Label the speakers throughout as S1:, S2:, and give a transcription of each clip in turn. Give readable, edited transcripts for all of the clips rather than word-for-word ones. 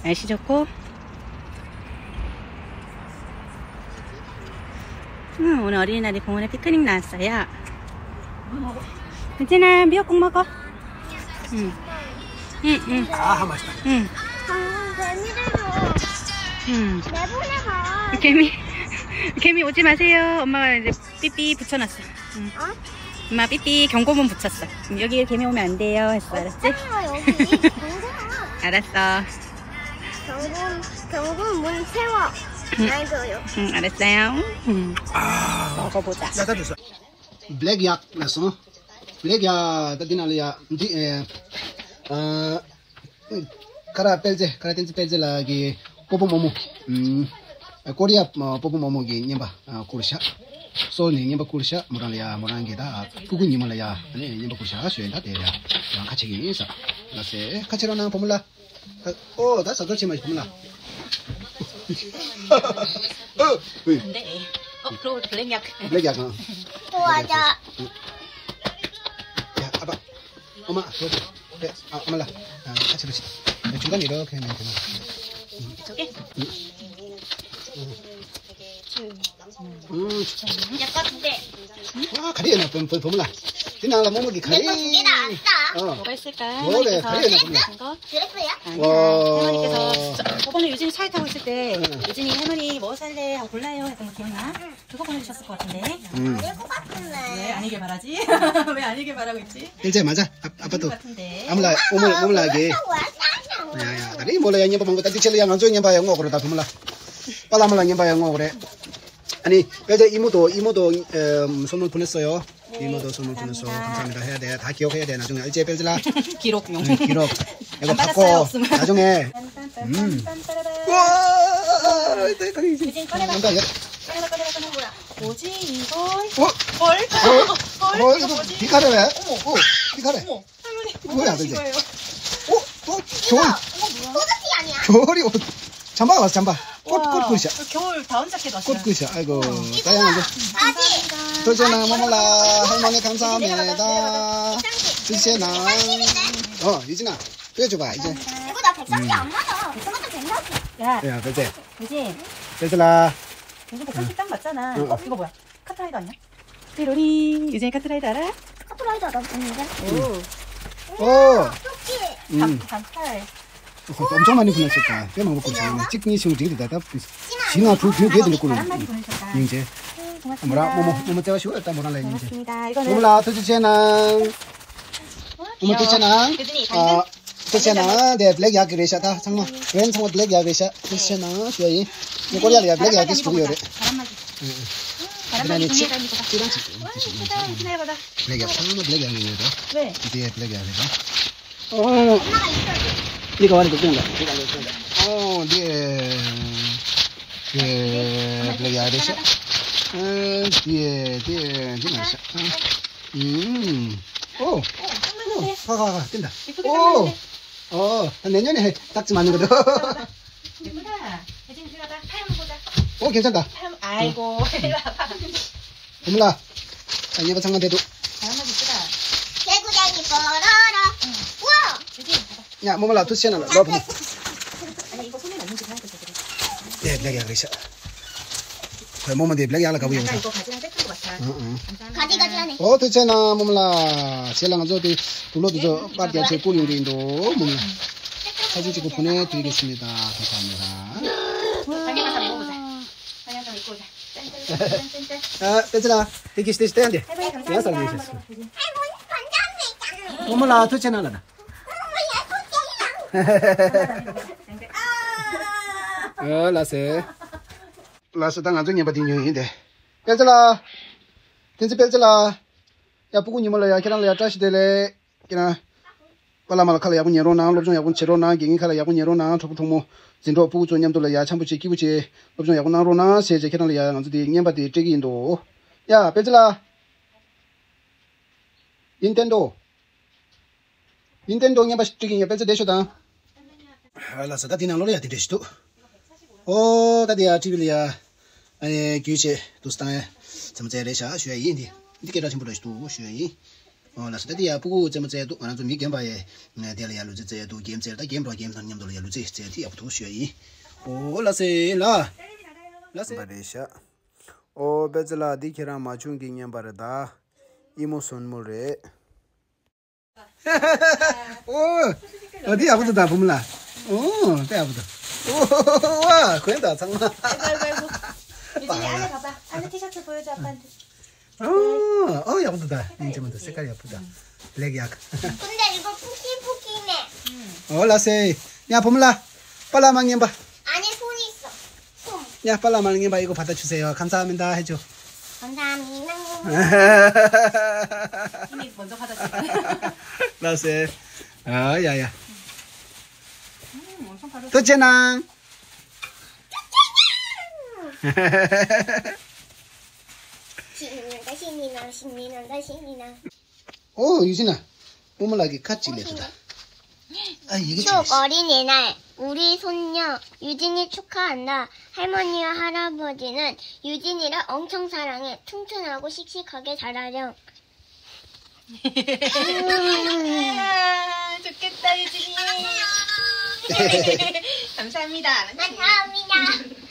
S1: 날씨 좋고. 오늘 어린이날이 공원에 피크닉 나왔어요. 괜찮아, 미역국 먹어. 응.
S2: 아, 맛있다.
S1: 응.
S3: 응. 내보내가.
S1: 개미 오지 마세요. 엄마가 이제 삐삐 붙여놨어. 응.
S3: 어?
S1: 엄마 삐삐 경고문 붙였어. 여기 개미 오면 안 돼요 했어. 알았지?
S3: 여기
S1: 알았어.
S3: 경고문 문 세워. 알죠요.
S1: 응, 알았어요. 먹어보자.
S2: 나다 줬어. 블랙약 났어. 블랙약 다디나리야. 카라 텐즈 펠제라기 뽀뽀모모. 코리아 뽀뽀모모기 님바 쿠르샤. 소니 님바 쿠르샤 모란리아 모란게다. 부구 님을야. 아니 님바 쿠르샤 쉐다 데야. 같이 있어. 나세 같이로나 보물라. 다 서글치 마시 보물라.
S1: 근데 그리고 블랙약.
S2: 블랙약.
S3: 도와줘.
S2: 야, 아빠. 엄마, 그래. 엄마라. 같이 넣지. 중간에 이렇게 하면 되나?
S1: 저게?
S3: 내거 두 개.
S2: 와, 가리에 나 보물라. 지나라 몸무게 가리.
S3: 내거 두 개 나왔다.
S1: 뭐가 있을까?
S2: 뭐래, 가리에 나
S1: 할머니께서
S2: 보물라.
S1: 거?
S3: 드레스야?
S1: 아니야.
S2: 와.
S1: 할머니께서 저번에 유진이 차에 타고 있을 때 유진이 할머니 뭐 살래 하고 골라요 했던 거 기억나? 그거 보내주셨을 것 같은데.
S3: 아닐 것 같은데.
S1: 왜 아니길 바라지? 왜 아니길 바라고 있지?
S2: 일제 맞아. 아빠도.
S1: 같은데.
S2: 아무라 몸물라게. 야, 가리 몰라 양념 먹고 다 뒤쳐려 양안 좋은 양봐 영어 그러다 보물라. 빨라물라 양봐 영어 그래. 아니, bel제 이모도 선물 보냈어요. 이모도 선물 보냈어. 감사합니다. 해야 돼. 다 기억해야 돼. 나중에 알지, bel제라.
S1: 기록용.
S2: 기록. 이거
S1: 안 받았어요,
S2: 받고
S1: 없으면.
S2: 나중에. 와,
S1: 유진 꺼내봐. 꺼내봐. 뭐야? 뭐지 이건? 헐?
S2: 이거
S1: 뭐지?
S2: 비카레 왜? 비카레.
S1: 어머, 할머니
S2: 뭐야,
S1: 하신
S2: 그게?
S1: 거예요?
S2: 겨울.
S3: 포도티 아니야?
S2: 겨울이 옷. 잠바가 왔어, 잠바. 꽃굿이야.
S1: 겨울 다운 자켓 왔어요.
S2: 꽃굿이야. 아이고, 다양하게.
S3: 아직.
S2: 도전아, 모몰라. 할머니 감사합니다. 주세나. 유진아. 빼줘봐, 이제.
S3: 이거 나 130 안 맞아. 130 괜찮지?
S1: 야,
S2: bel제.
S1: 유진.
S2: bel제라.
S1: 유진 130 딱 맞잖아. 이거 뭐야? 카트라이더 아니야? 띠로리. 유진이 카트라이더 알아?
S3: 카트라이더 나 봤는데.
S2: 오.
S3: 토끼.
S1: 반팔.
S2: 엄청 많이 보냈었다. 빼먹고 먹고 있었네. 찍니 시험 되게 되다. 지나 둘 배들 있고.
S1: 바람맞이 보내셨다.
S2: 이제.
S1: 고맙습니다.
S2: 뭐뭐 제가 쉬웠다 뭐라 이제.
S1: 고맙습니다. 이거는
S2: 몰라 도지체나. 뭐뭐 도지체나.
S1: 유진이 당근.
S2: 도지체나. 네 블랙 약 그레샤다. 정말 웬 정말 블랙 약 그레샤. 도지체나. 저희 이 코리아리아 블랙 약 스튜디오래.
S1: 바람맞이.
S2: 그다음에
S1: 바람맞이 종이에 다니고 봐.
S2: 찌랑찌.
S1: 기다려보자.
S2: 블랙 약. 처음에 블랙 약이거든.
S1: 왜?
S2: 이게 블랙 약이다.
S3: 엄마가 있어.
S2: 이거 완전 걱정다. 네. 블랙 약 그레샤. 지나서. 가, 뛴다. 내년에 딱지 맞는 거든.
S1: 예쁘다. 혜진이 들어가봐. 팔 한번 보자.
S2: 괜찮다.
S1: 아이고, 이리 와봐.
S2: 몰라. 얘가 상관돼도.
S1: 바람맞이 예쁘다.
S3: 개구쟁이 뽀로로. 우와.
S1: 유진, 봐봐.
S2: 야, 몰라. 두시나 너 보면.
S1: 아니, 이거 손에 넣는 줄 알고 있어, 그래.
S2: 네, 블랙 약 그레샤. 그 몸은 돼 블랙 약을 가보여.
S1: 아까 이거 가지랑 세트인 것 같아. 감사합니다.
S3: 가지가지하네.
S2: 도대체나 몰라. 제랑 저기 둘러도 저 빠디야 제 꼬리인도 몰라. 사진 찍고 보내드리겠습니다. 감사합니다.
S1: 당근 한번 먹어보자. 당근 한번 입고 오자. 짠짠짠짠.
S2: 됐잖아. 되기 시대 안 돼.
S1: 할머니
S2: 내가
S1: 감사합니다.
S2: 살고 있었어.
S3: 할머니 반장도 있잖아.
S2: 몰라. 도대체나 나다. 라세. 라스 당한 중에 받은 유인데. 벨젤라. 텐스 벨젤라. 야 부군이 몰라야 걔랑 야 자시들래. 걔나 빨라말 칼 야군 예로나 롭종 야군 제로나 갱이 칼 야군 예로나 토부통모 진로 부구 존냠돌라 야 참부지 기부지 롭종 야군 나로나 세제 걔랑 야 안주디 냠바디 제기인도. 야 벨젤라. 닌텐도 냠바시 제기 벨젤 대쇼다. 알았어. 다 디난 로야 디데시도. 다디야 TV리야. 아니 규제 도스타에 잠재래샤 쉬어이. 이게 다 전부 다시도 쉬어이. 那是的呀，不过这么这都完了就没干吧耶，点了呀，录制这都 game 这，但 game 不 game 上你们都了呀，录制这题也不多学一。那是啦，那是。Malaysia，别这啦，地方嘛，中经验巴的哒，emotion么嘞？这也不知道不么啦？这也不知道。와, 그런다 장난.
S1: 아이고. 유진이 안에 봐봐. 안에 티셔츠 보여줘 아빠한테.
S2: 예쁘다. 이제 먼저 색깔이 예쁘다. 블랙이야.
S3: 근데 이거 푸kin푸kin해.
S2: 라세. 야, 보물라. 빨라 망님 봐.
S3: 안에 손이 있어. 손.
S2: 야, 빨라 망님 봐. 이거 받아주세요. 감사합니다. 해줘.
S3: 감사합니다.
S1: 힘이 먼저 받아줘.
S2: 라세. 야야.
S1: 엄청 바로.
S2: 또 쟤랑.
S3: 신이 난다.
S2: 유진아. 보물라기 같이 내주다. 이게
S3: 추억 어린이날 우리 손녀 유진이 축하한다. 할머니와 할아버지는 유진이를 엄청 사랑해. 튼튼하고 씩씩하게 자라렴.
S1: 좋겠다 유진이. 감사합니다.
S3: 감사합니다.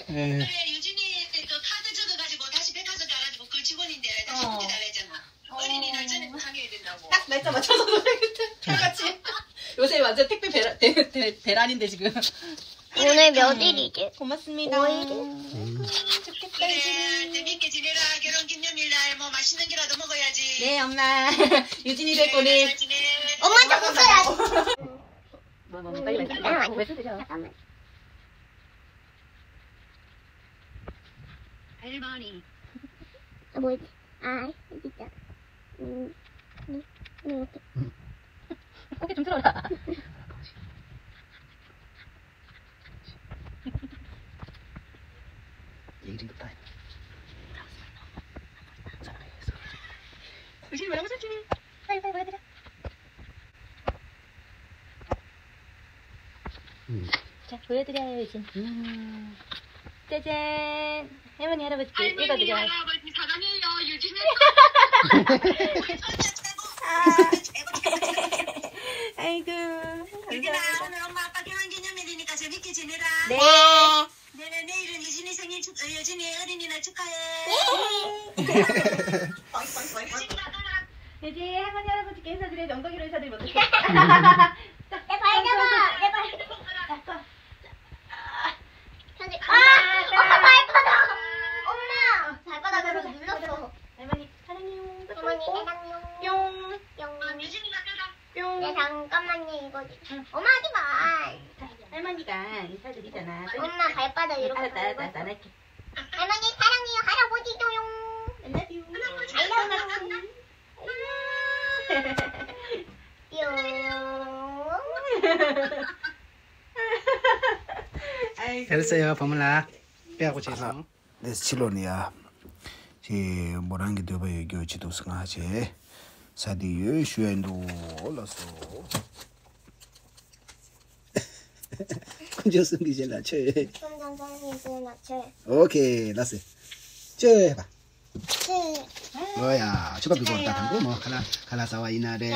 S4: 그래 유진이 그 카드 적어가지고 다시 백화점 가가지고 그 직원인데 다시 보내달랬잖아. 어린이날 전에 하게 된다고.
S1: 딱 날짜 맞춰서 같이. 요새 완전 택배 배란인데 지금.
S3: 오늘 몇 일이지?
S1: 고맙습니다.
S3: 5일?
S1: 좋겠다
S4: 그래
S1: 유진이.
S4: 재밌게 지내라. 결혼기념일날 뭐 맛있는 게라도 먹어야지.
S1: 네 엄마. 유진이 될 거니.
S4: 잘 지내.
S3: 엄마한테 웃어야지.
S1: 빨리 말해. 왜 쓰세요?
S3: 잠깐만.
S4: 할머니.
S3: 뭐지? 여기 있다. 이렇게.
S1: 고개 좀 들어라. 유진이 뭐라고 썼지? 빨리 보여드려. 자 보여드려요 유진. 짜잔. 할머니 할아버지께 읽어드려.
S4: 할아버지 사랑해요 유진이.
S1: 아이고.
S4: 유진아 오늘 엄마 아빠 결혼기념일이니까 재밌게 지내라.
S1: 네.
S4: 네 내일은 유진이 생일 유진이 어린이날 축하해.
S1: 유진 할머니 할아버지께 인사드려. 명덕이로 인사드리면 어떡해.
S3: 내 발 잡아. 내 발. 편지. 엄마 발바닥. 엄마 발바닥 잡아서 눌렀어.
S1: 할머니 사랑해요.
S3: 할머니 사랑해요.
S1: 뿅.
S3: 뿅.
S4: 유진이가 껴라.
S1: 뿅.
S3: 네 잠깐만요 이거지. 엄마 하지 마.
S1: 할머니가 인사드리잖아.
S3: 엄마 발바닥 이렇게.
S1: 알았다. 안 할게.
S3: 할머니 사랑해요. 할아버지도요.
S1: I love you.
S2: 됐어요, 보물라. 빼하고 죄송. 네, 7원이야. 뭐라는 게 되어봐 여기 지도 승하지. 사디유 슈엔도 올라서. kunjung di jalan cuy. Oke, lasi. Cuy, apa? Oh ya, coba bikin tanggo mau kala sawa ina de.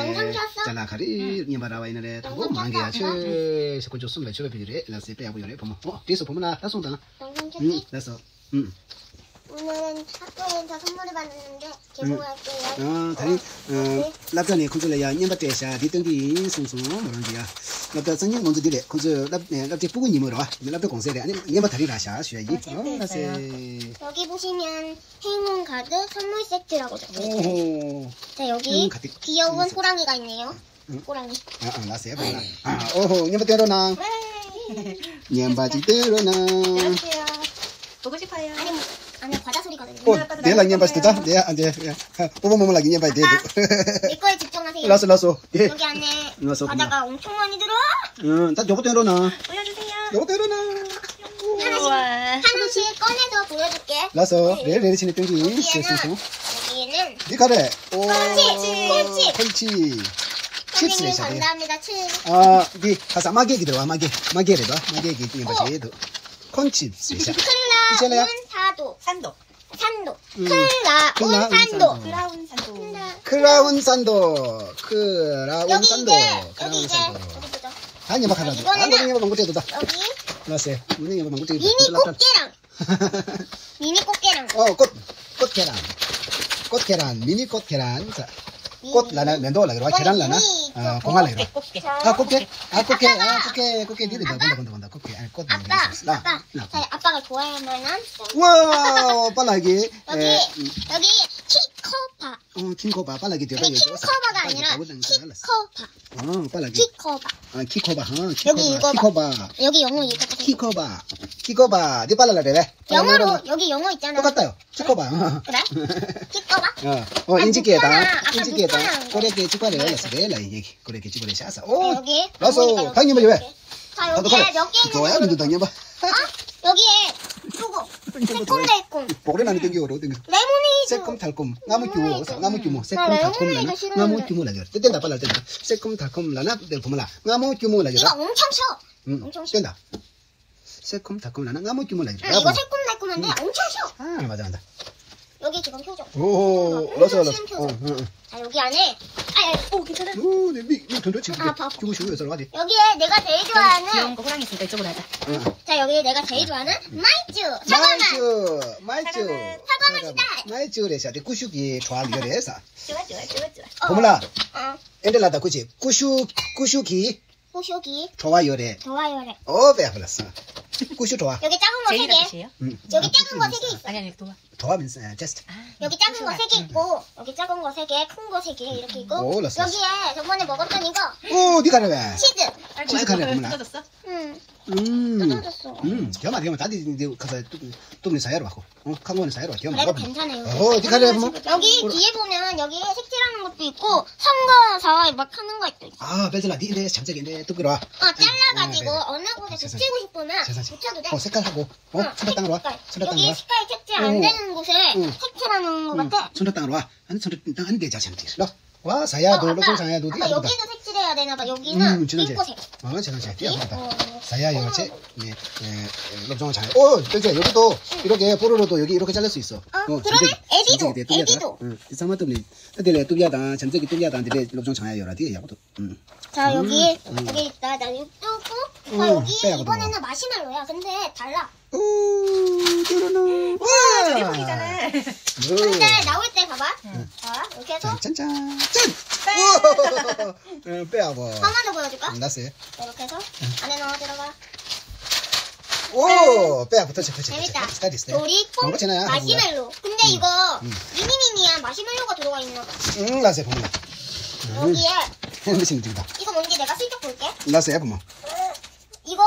S2: Jala kari nyambara ina de tanggo mangi ya cuy. Sekunjung sum le coba bikin lasi pe aku yore pomo. Oh, diso pomo lah, langsung dah. Langsung.
S3: 오늘은 학교에서 선물을 받았는데 개봉할게요.
S2: 다리 납자네 kunjulaya nyamba tesha di 땡기 송송 뭐런 게야. 납자 생긴 먼저 dire. kunju 납자 보고 님으로 와. 납자 공세래. 아니 nyamba 다리라 샤 쉬어야지. 라세.
S3: 여기 보시면 행운 카드 선물 세트라고 적혀있어요.
S2: 오호.
S3: 자, 여기 귀여운 호랑이가 있네요. 호랑이.
S2: 라세. 오호, nyamba 때로나. nyamba 때로나.
S1: 안녕하세요. 보고 싶어요.
S3: 아니, 안에 과자 소리가 들려요.
S2: 내가 nyamba 시다. 내가 이제 뽑아먹으면 라기 nyamba 돼.
S3: 내 거에 집중하세요.
S2: 라소. 예.
S3: 여기 안에
S2: 라소.
S3: 과자가 엄청 많이 들어.
S2: 다 요거 때로나.
S1: 보여주세요.
S2: 요거 때로나.
S3: 하나씩 꺼내서 보여줄게.
S2: 라소. 레레 신의 땡기.
S3: 여기에는
S2: 니카레. 오.
S3: 콘치. 선생님 감사합니다.
S2: 니 가서 마개기 들어와 마개래도 마개기 nyamba 제도. 콘칩 스페셜.
S3: 클라운 사도.
S1: 산도.
S3: 산도.
S2: 클라운
S3: 산도.
S1: 크라운 산도.
S2: 크라운 산도. 크라운
S3: 여기
S2: 산도.
S3: 이제
S2: 크라운
S3: 여기
S2: 산도.
S3: 보자.
S2: 아니 뭐 하나.
S3: 이번에는
S2: 아, 망고 떼도다.
S3: 여기
S2: 라세. 우리 망고 떼.
S3: 미니 꽃게랑 미니 꽃게랑
S2: 꽃 계란. 꽃 계란. 미니 꽃 계란. 자. 꽃 라나 면도 라그로 계란 라나. 아, 공알 라그로.
S1: 꽃게.
S2: 아, 꽃게. 꽃게 니들 본다. 꽃게. 아니, 꽃.
S3: 아빠 아빠가 좋아할 만한
S2: 와, 빨라기.
S3: 여기 키커바.
S2: 킹코바 빨라기 되다.
S3: 아니 킹커바가 아니라 키커바.
S2: 빨라기.
S3: 키커바.
S2: 아, 키코바.
S3: 여기 이거
S2: 키코바.
S3: 여기 영어 읽어.
S2: 키코바. 네 빨라라 그래.
S3: 영어로 여기 영어 있잖아.
S2: 똑같아요. 키코바.
S3: 그래? 키커바?
S2: 인지기에다.
S3: 무편한 거.
S2: 고래게 치과를 열었어. 내라 얘기. 고래게 치과를 샤서. 오.
S3: 여기
S2: 라서 당님은 왜?
S3: 자 여기에 몇 개
S2: 좋아요.
S3: 있는
S2: 민도 당님 봐.
S3: 여기에 요거 새콤달콤
S2: 보고래 나는 땡겨로 땡겨.
S3: 레모네이드.
S2: 새콤달콤 나무 규모
S3: 나
S2: 새콤달콤
S3: 레모네이드
S2: 라나
S3: 싫어하는데.
S2: 나무 규모 라죠. 떼다 빨라 떼다. 새콤달콤 라나 떼 보면라. 나무 규모 라죠.
S3: 이거 엄청 쉬워. 엄청 쉬워.
S2: 뗀다. 새콤달콤 라나 나무 규모 라죠.
S3: 이거 새콤달콤한데 엄청 쉬워.
S2: 아 맞아.
S3: 여기 지금 표정.
S2: 오, 라서.
S3: 자 여기 안에 오 괜찮아.
S2: 오, 미 돈도 지금
S3: 아파.
S2: 주고 싶어요. 어디?
S3: 여기에 내가 제일 좋아하는
S1: 귀여운 거 호랑이 있으니까 이쪽으로 하자.
S3: 자 여기 내가 제일 좋아하는 마이쮸 사과맛.
S2: 마이쮸. 마이쮸를 해서 꾸슈기 좋아하는 거래서.
S1: 좋아.
S2: 보물라.
S3: 어
S2: 엔델라다 그지? 꾸슈기
S3: 호쇼기
S2: 좋아요래.
S3: 좋아요래.
S2: 배야 불렀어. 꾸슈 좋아.
S3: 여기 작은 거 세
S1: 제이라
S3: 개.
S1: 뜻이에요?
S3: 여기 작은 거 세 개 있어.
S1: 아니 도와.
S2: 좋아면서 테스트.
S3: 여기 작은 거 세 개 있고 여기 작은 거 세 개, 큰 거 세 개 이렇게 있고
S2: 오, 알았어.
S3: 여기에 저번에 먹었던 이거
S2: 오, 니가 왜?
S3: 치즈.
S2: 치즈 카레 보면라.
S1: 뜯어졌어?
S3: 뜯어졌어.
S2: 겨마 다디 이제 가서 뚜미 사야로 하고. 강원에 사야로 하고.
S3: 그래도 괜찮아요.
S2: 니가 왜 보면?
S3: 여기 뒤에 보면 여기 색칠하는 것도 있고 선거서 막 하는 거 있고 있어.
S2: 아, 벨젤라 니네 잠자기네 또 끌어와.
S3: 잘라가지고 어느 곳에
S2: 세상에.
S3: 붙이고 싶으면
S2: 세상에.
S3: 붙여도 돼.
S2: 색깔하고. 손다 땅으로 와. 손다 땅으로
S3: 여기
S2: 와.
S3: 색깔 색칠 안 되는 곳에 색칠하는 거 같아.
S2: 손다 땅으로 와. 아니 손다 땅안 되자 잠지. 와, 사야도 로송 사야도
S3: 아빠 여기도 색칠해야 되나 봐. 여기는 핑크색.
S2: 지난주에 뛰어보다. 사야 요제 로송을 잘. 오, 벨젤 여기도 이렇게 보로로도 여기 이렇게 잘릴 수 있어.
S3: 그러네. 에디도.
S2: 이상한 때문에 애들 뚜기하다 잠자기 뚜기하다 근데 로송 장야 요라 뒤에 야고도.
S3: 자 여기 있다. 나 이거 뜯고. 자 여기 이번에는 마시멜로야. 근데 달라.
S2: 오, 뚜루루. 와,
S1: 제품이잖아.
S3: 근데 나올 때 봐봐. 자 이렇게 해서
S2: 짠짠. 짠. 빼하고.
S3: 한 번 더 보여줄까?
S2: 났어요.
S3: 이렇게 해서 안에 넣어 들어가.
S2: 오, 빼야 붙어.
S3: 재밌다.
S2: 스타디스.
S3: 조리뽕
S2: 먹었잖아요.
S3: 마시멜로. 근데 이거 미니미니한 마시멜로가 들어가 있나 봐.
S2: 났어요, 보면.
S3: 여기에
S2: 핸드싱 중이다.
S3: 이거 뭔지 내가 슬쩍 볼게.
S2: 났어요, 보면.
S3: 이거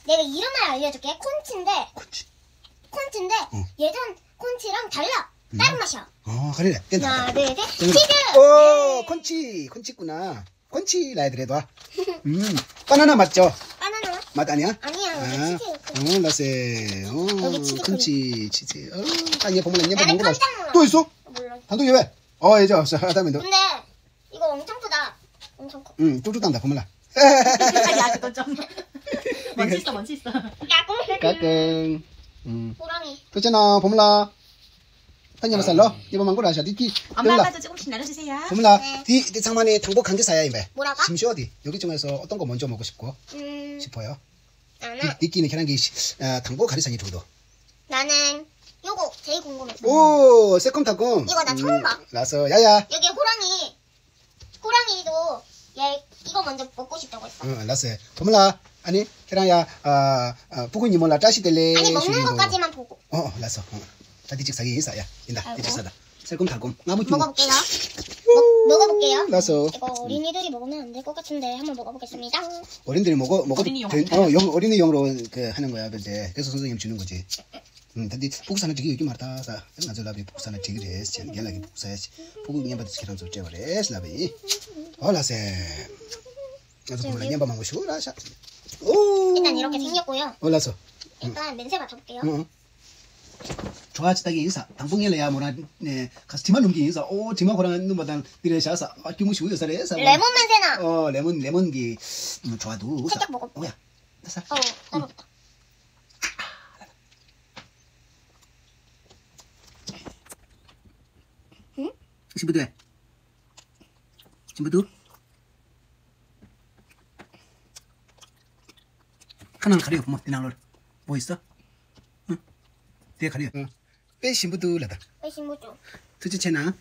S3: 내가 이름을 알려줄게. 콘치인데 예전 콘치랑 달라. 다른 맛이야.
S2: 그래. 된다.
S3: 하나, 둘, 셋.
S2: 치즈.
S3: 치즈.
S2: 오, 콘치구나. 콘치라 해더라도. 바나나 맞죠?
S3: 바나나?
S2: 맛 아니야?
S3: 아니야. 여기 치즈.
S2: 났어요.
S3: 여기 치즈
S2: 콘치, 치즈. 얘 보면 얘
S3: 나는
S2: 먹어봐.
S3: 깜짝 놀랐어.
S2: 또 있어?
S3: 몰라.
S2: 단독이 왜? 이제 없어. 다음에 너.
S3: 근데 이거 엄청 크다. 엄청 커.
S2: 뚝뚝 단다, 보면라.
S1: 야 그거 좀. 먼지 있어.
S2: 까꿍.
S3: 호랑이.
S2: 그렇잖아, 보물라. 한여만 살러? 이번 망고를 하셔. 니티.
S1: 엄마 아빠도 조금씩 나눠주세요.
S2: 보물라.
S3: 네.
S2: 디 장만에 당복 관계 사야, 이배.
S3: 뭐라고?
S2: 심시어 어디? 여기 중에서 어떤 거 먼저 먹고 싶어요?
S3: 나는
S2: 니끼는 계란기, 당복 가리산이 두도.
S3: 나는 요거 제일 궁금했어.
S2: 오, 새콤달콤.
S3: 이거 나 처음 봐.
S2: 라서, 야야.
S3: 여기 호랑이도 얘 이거 먼저 먹고 싶다고 했어.
S2: 라서. 보물라. 아니, 계란야, 부군이 몰라, 짜시 될래.
S3: 아니 먹는 것까지만 보고.
S2: 라서. 다디직 사기 인사야. 인다, 이직 사다. 새콤달콤. 나무 주.
S3: 먹어볼게요. 먹어볼게요.
S2: 라서.
S3: 이거 어린이들이 먹으면 안 될 것 같은데 한번 먹어보겠습니다.
S2: 어린들이 먹어도
S1: 어린이용
S2: 돼. 어린이용으로 하는 거야, 근데. 그래서 선생님 주는 거지. 근데 북산은 저기 여기 말다. 사. 나저 라비 북산은 저기 레스. 연락이 북사야지. 북은 냠바도 지키는 저 제가 레스 라비. 라세. 나도 몰라. 냠바 먹고 싶어. 라샤. 오.
S3: 일단 이렇게 생겼고요.
S2: 라서.
S3: 일단 냄새 맡아볼게요.
S2: 좋아지다기 인사. 당풍일래야 뭐라 가서 뒤만 넘기 인사. 오, 뒤만 고랑 눈보다 니래샤서 규무시고 여사래서.
S3: 레몬 냄새나.
S2: 레몬기 좋아도.
S3: 살짝 먹어.
S2: 뭐야? 됐어.
S3: 따갑다.
S2: 是不对？进不读？하나는 가려 뭐 대나로 뭐 있어? 응? 뒤에 가려. 배 신부두라다.
S3: 왜 신부도?
S2: 두지 채나?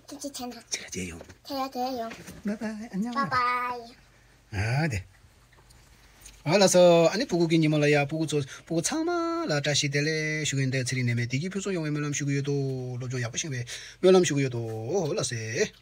S3: 두지 채나.
S2: 제가 제요.
S3: 돼요, 돼요.
S2: 바이바이 안녕.
S3: 바이바이.
S2: 아 네. 알아서 아니 부국이니 몰라야 보고 참아라 다시 될래 쉬근데 처리내면 디기 표소 용에 mel람 쉬고요도 로조 야부신 왜 mellam 쉬고요도 올라세.